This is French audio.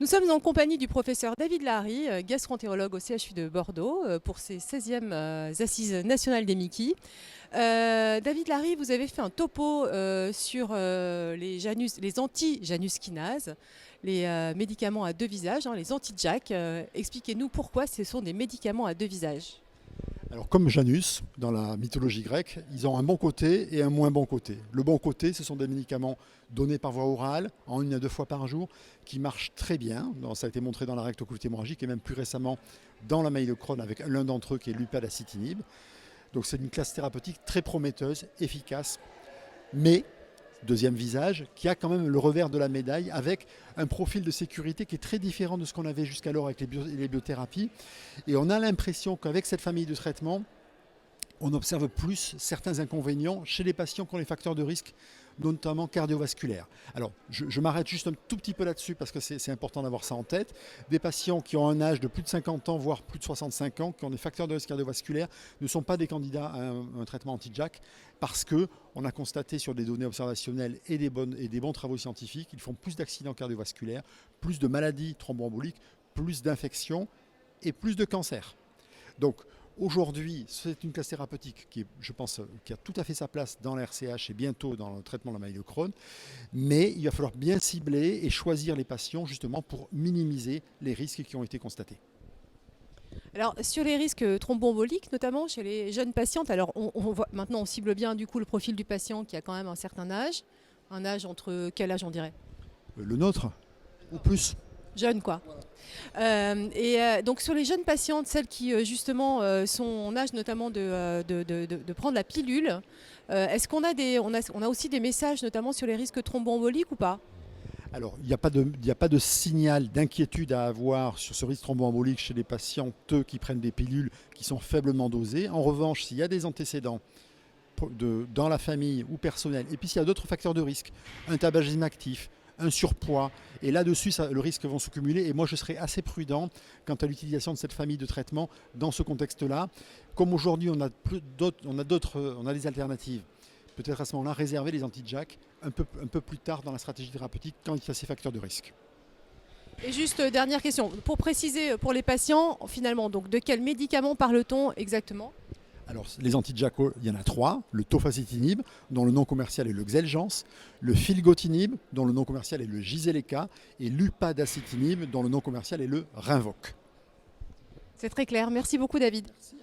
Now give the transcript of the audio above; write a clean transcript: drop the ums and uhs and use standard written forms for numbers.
Nous sommes en compagnie du professeur David Lahary, gastro-entérologue au CHU de Bordeaux, pour ses 16e Assises nationales des Mickey. David Lahary, vous avez fait un topo sur les anti-Janus kinases, les médicaments à deux visages, les anti-JAK. Expliquez-nous pourquoi ce sont des médicaments à deux visages. Alors comme Janus, dans la mythologie grecque, ils ont un bon côté et un moins bon côté. Le bon côté, ce sont des médicaments donnés par voie orale, en 1 à 2 fois par jour, qui marchent très bien. Ça a été montré dans la rectocolite hémorragique et même plus récemment dans la maladie de Crohn avec l'un d'entre eux qui est l'upadacitinib. Donc c'est une classe thérapeutique très prometteuse, efficace, mais deuxième visage, qui a quand même le revers de la médaille avec un profil de sécurité qui est très différent de ce qu'on avait jusqu'alors avec les biothérapies. Et on a l'impression qu'avec cette famille de traitements, on observe plus certains inconvénients chez les patients qui ont les facteurs de risque, notamment cardiovasculaires. Alors, je m'arrête juste un tout petit peu là-dessus parce que c'est important d'avoir ça en tête. Des patients qui ont un âge de plus de 50 ans, voire plus de 65 ans, qui ont des facteurs de risque cardiovasculaires, ne sont pas des candidats à un traitement anti-JAK parce qu'on a constaté sur des données observationnelles et des bons travaux scientifiques qu'ils font plus d'accidents cardiovasculaires, plus de maladies thromboemboliques, plus d'infections et plus de cancers. Donc, aujourd'hui, c'est une classe thérapeutique qui, je pense, qui a tout à fait sa place dans la RCH et bientôt dans le traitement de la maladie de Crohn. Mais il va falloir bien cibler et choisir les patients justement pour minimiser les risques qui ont été constatés. Alors sur les risques thromboemboliques, notamment chez les jeunes patientes, alors on voit, maintenant on cible bien du coup le profil du patient qui a quand même un certain âge. Un âge entre quel âge on dirait? Le nôtre ou plus. Jeune quoi. Donc sur les jeunes patientes, celles qui justement sont en âge notamment de prendre la pilule, est-ce qu'on a aussi des messages notamment sur les risques thromboemboliques ou pas? Alors, il n'y a pas de signal d'inquiétude à avoir sur ce risque thromboembolique chez les patientes qui prennent des pilules qui sont faiblement dosées. En revanche, s'il y a des antécédents dans la famille ou personnels, et puis s'il y a d'autres facteurs de risque, un tabagisme actif, un surpoids, et là-dessus, le risque vont se cumuler. Et moi, je serais assez prudent quant à l'utilisation de cette famille de traitements dans ce contexte-là. Comme aujourd'hui, on a des alternatives. Peut-être à ce moment-là, réserver les anti-JAK un peu plus tard dans la stratégie thérapeutique quand il y a ces facteurs de risque. Et juste dernière question, pour préciser pour les patients, finalement, donc de quels médicaments parle-t-on exactement? Alors, les anti-JAK, il y en a 3. Le tofacitinib, dont le nom commercial est le Xeljanz, le filgotinib, dont le nom commercial est le Jyseleca, et l'upadacitinib, dont le nom commercial est le Rinvoq. C'est très clair. Merci beaucoup, David. Merci.